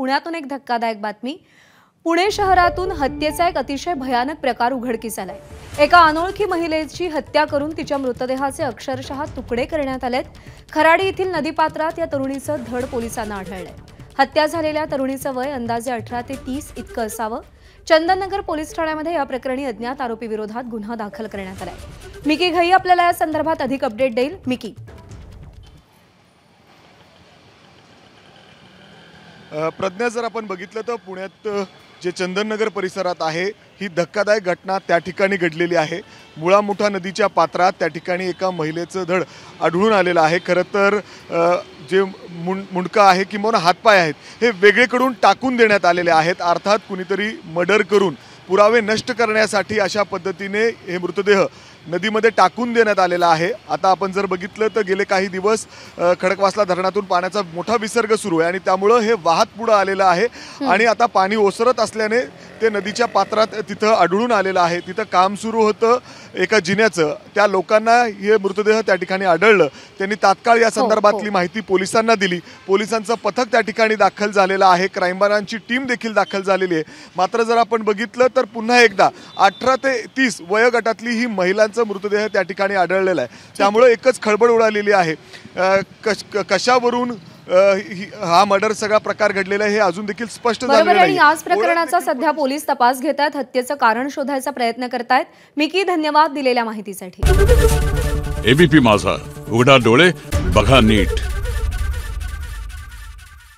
पुण्यातून एक धक्कादायक बातमी। पुणे शहरातून हत्येचा एक अतिशय भयानक प्रकार उघडकीस आलाय। एका अनोळखी महिलेची हत्या करून तिच्या मृतदेहाचे अक्षरशः तुकडे करण्यात आलेत। खराडी येथील नदीपात्रात या तरुणीचं धड पोलिसांना आढळलंय। हत्या झालेल्या तरुणीचं वय अंदाजे 18 ते 30 इतकं असावं। चंदननगर पोलीस ठाण्यामध्ये या प्रकरणी अज्ञात आरोपी विरोधात गुन्हा दाखल करण्यात आलाय। मिकी घई आपल्याला या संदर्भात अधिक अपडेट देईल। मिकी, प्रज्ञा, जर आपण बघितलं तर पुण्यात जे चंदननगर परिसरात आहे ही धक्कादायक घटना त्या ठिकाणी घडलेली आहे। मुळामुठा नदीच्या पात्रात त्या ठिकाणी एका महिलेचं धड आढळून आलेलं आहे। खरं तर जे मुंडका आहे किंवा हातपाय आहेत हे वेगळीकडून टाकून देण्यात आलेले आहेत। अर्थात कुणीतरी मर्डर करून पुरावे नष्ट करण्यासाठी अशा पद्धतीने हे मृतदेह नदीमध्ये टाकून देण्यात आलेला आहे। आता आपण जर बघितलं तर गेले काही दिवस खडकवासला धरणातून पाण्याचा मोठा विसर्ग सुरू आहे आणि त्यामुळे हे वाहत पुढे आलेलं आहे आणि आता पाणी ओसरत असल्याने ते नदीच्या पात्रात तिथं आढळून आलेलं आहे। तिथं काम सुरू होतं एका जिन्याचं, त्या लोकांना हे मृतदेह त्या ठिकाणी आढळलं। त्यांनी तात्काळ या संदर्भातली माहिती पोलिसांना दिली। पोलिसांचं पथक त्या ठिकाणी दाखल झालेलं आहे। क्राईम ब्रांचची टीम देखील दाखल झालेली आहे। मात्र जर आपण बघितलं तर पुन्हा एकदा 18 ते 30 वयोगटातली ही महिलांचा मृतदेह त्या ठिकाणी आढळलेला आहे। त्यामुळे एकच खळबळ उडालेली आहे। कशावरून हा मर्डर सगळा प्रकार घडलेला आहे हे अजून देखील स्पष्ट झालेलं नाही। आणि याच प्रकरणाचा सध्या पोलीस तपास घेतात, हत्येचं कारण शोधायचा प्रयत्न करतायत। मिकी, धन्यवाद दिलेल्या माहितीसाठी। एबीपी माझा, उघडा डोळे बघा नीट।